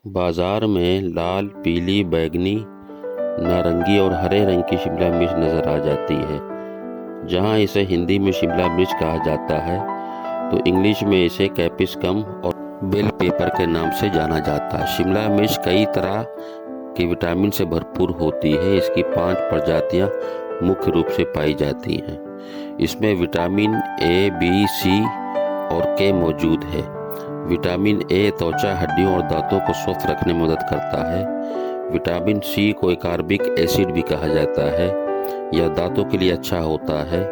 बाजार में लाल, पीली, बैंगनी, नारंगी और हरे रंग की शिमला मिर्च नज़र आ जाती है। जहां इसे हिंदी में शिमला मिर्च कहा जाता है तो इंग्लिश में इसे कैप्सिकम और बेल पेपर के नाम से जाना जाता है। शिमला मिर्च कई तरह के विटामिन से भरपूर होती है। इसकी 5 प्रजातियां मुख्य रूप से पाई जाती हैं। इसमें विटामिन ए, बी, सी और के मौजूद है। विटामिन ए त्वचा, हड्डियों और दांतों को स्वस्थ रखने में मदद करता है। विटामिन सी को एस्कॉर्बिक एसिड भी कहा जाता है। यह दांतों के लिए अच्छा होता है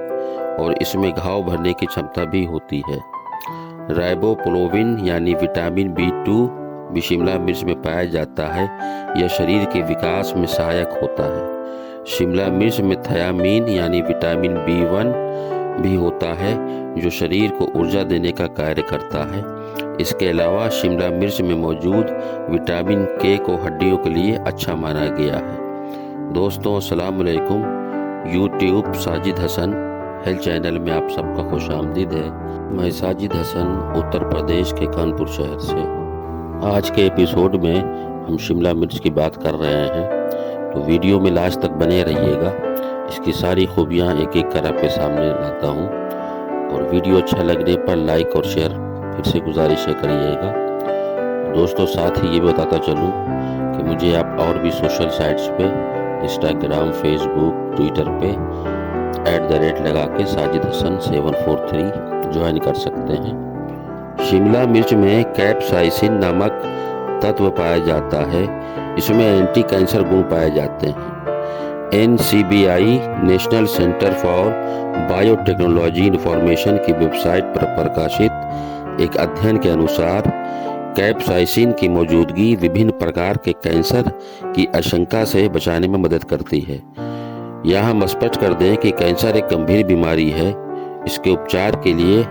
और इसमें घाव भरने की क्षमता भी होती है। राइबोफ्लाविन यानी विटामिन B2 भी शिमला मिर्च में पाया जाता है। यह शरीर के विकास में सहायक होता है। शिमला मिर्च में थायामीन यानी विटामिन B1 भी होता है जो शरीर को ऊर्जा देने का कार्य करता है। इसके अलावा शिमला मिर्च में मौजूद विटामिन के को हड्डियों के लिए अच्छा माना गया है। दोस्तों अस्सलाम वालेकुम। YouTube Sajid Hasan health channel में आप सबका खुशामदीद है। मैं साजिद हसन उत्तर प्रदेश के कानपुर शहर से। आज के एपिसोड में हम शिमला मिर्च की बात कर रहे हैं, तो वीडियो में लास्ट तक बने रहिएगा। इसकी सारी खूबियाँ एक एक कर आपके सामने लाता हूँ और वीडियो अच्छा लगने पर लाइक और शेयर फिर से गुजारिश करिएगा। दोस्तों साथ ही ये बताता चलूँ कि मुझे आप और भी सोशल साइट्स पे इंस्टाग्राम, फेसबुक, ट्विटर पे @ लगा के साजिद हसन 743 ज्वाइन कर सकते हैं। शिमला मिर्च में कैप्साइसिन नामक तत्व पाया जाता है। इसमें एंटी कैंसर गुण पाए जाते हैं। NCBI national centre for biotechnology information की वेबसाइट पर प्रकाशित एक अध्ययन के अनुसार कैप्साइसिन की मौजूदगी विभिन्न प्रकार के कैंसर की आशंका से बचाने में मदद करती है। यहाँ हम स्पष्ट कर दें कि कैंसर एक गंभीर बीमारी है। इसके उपचार के लिए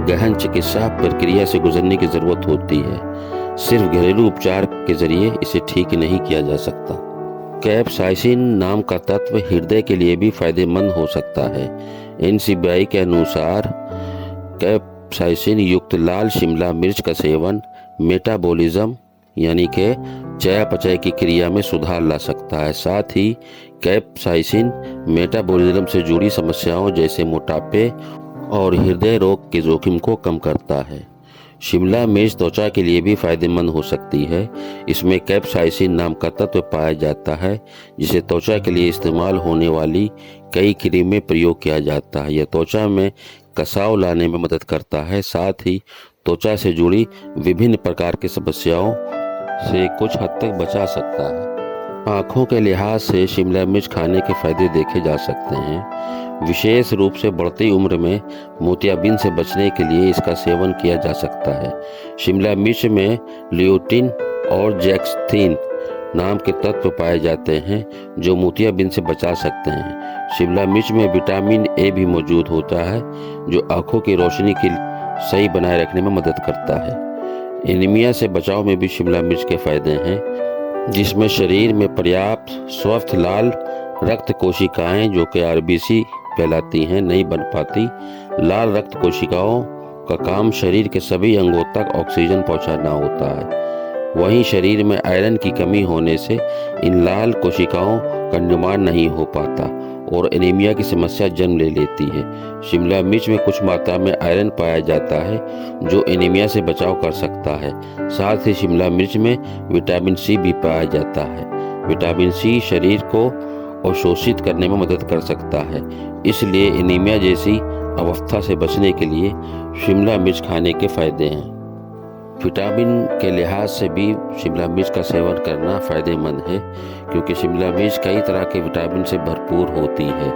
गहन चिकित्सा प्रक्रिया से गुजरने की जरूरत होती है। सिर्फ घरेलू उपचार के जरिए इसे ठीक नहीं किया जा सकता। कैप्साइसिन नाम का तत्व हृदय के लिए भी फायदेमंद हो सकता है। NCBI के अनुसार कैप्साइसिन युक्त लाल शिमला मिर्च का सेवन मेटाबॉलिज्म यानी कि चयापचय की क्रिया में सुधार ला सकता है। साथ ही कैप्साइसिन मेटाबॉलिज्म से जुड़ी समस्याओं जैसे मोटापे और हृदय रोग के जोखिम को कम करता है। शिमला मिर्च त्वचा के लिए भी फायदेमंद हो सकती है। इसमें कैप्साइसिन नाम का तत्व पाया जाता है जिसे त्वचा के लिए इस्तेमाल होने वाली कई क्रीम में प्रयोग किया जाता है। यह त्वचा में कसाव लाने में मदद करता है। साथ ही त्वचा से जुड़ी विभिन्न प्रकार की समस्याओं से कुछ हद तक बचा सकता है। आँखों के लिहाज से शिमला मिर्च खाने के फायदे देखे जा सकते हैं। विशेष रूप से बढ़ती उम्र में मोतियाबिंद से बचने के लिए इसका सेवन किया जा सकता है। शिमला मिर्च में ल्यूटिन और जेक्सथिन नाम के तत्व पाए जाते हैं जो मोतियाबिंद से बचा सकते हैं। शिमला मिर्च में विटामिन ए भी मौजूद होता है जो आँखों की रोशनी की सही बनाए रखने में मदद करता है। एनीमिया से बचाव में भी शिमला मिर्च के फायदे हैं, जिसमें शरीर में पर्याप्त स्वस्थ लाल रक्त कोशिकाएं जो कि RBC कहलाती हैं नहीं बन पाती। लाल रक्त कोशिकाओं का काम शरीर के सभी अंगों तक ऑक्सीजन पहुंचाना होता है। वहीं शरीर में आयरन की कमी होने से इन लाल कोशिकाओं का निर्माण नहीं हो पाता और एनीमिया की समस्या जन्म ले लेती है। शिमला मिर्च में कुछ मात्रा में आयरन पाया जाता है जो एनीमिया से बचाव कर सकता है। साथ ही शिमला मिर्च में विटामिन C भी पाया जाता है। विटामिन C शरीर को अवशोषित करने में मदद कर सकता है। इसलिए एनीमिया जैसी अवस्था से बचने के लिए शिमला मिर्च खाने के फायदे हैं। विटामिन के लिहाज से भी शिमला मिर्च का सेवन करना फ़ायदेमंद है क्योंकि शिमला मिर्च कई तरह के विटामिन से भरपूर होती है।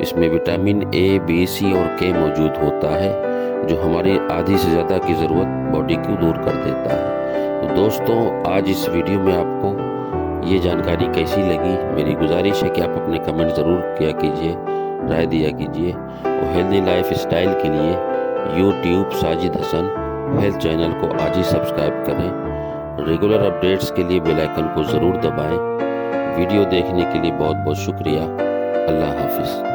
इसमें विटामिन A, B, C और K मौजूद होता है जो हमारी आधी से ज़्यादा की ज़रूरत बॉडी को दूर कर देता है। तो दोस्तों आज इस वीडियो में आपको ये जानकारी कैसी लगी, मेरी गुजारिश है कि आप अपने कमेंट ज़रूर किया कीजिए, राय दिया कीजिए। और हेल्दी लाइफ स्टाइल के लिए YouTube Sajid Hasan health channel को आज ही सब्सक्राइब करें। रेगुलर अपडेट्स के लिए बेल आइकन को ज़रूर दबाएं। वीडियो देखने के लिए बहुत बहुत शुक्रिया। अल्लाह हाफिज़।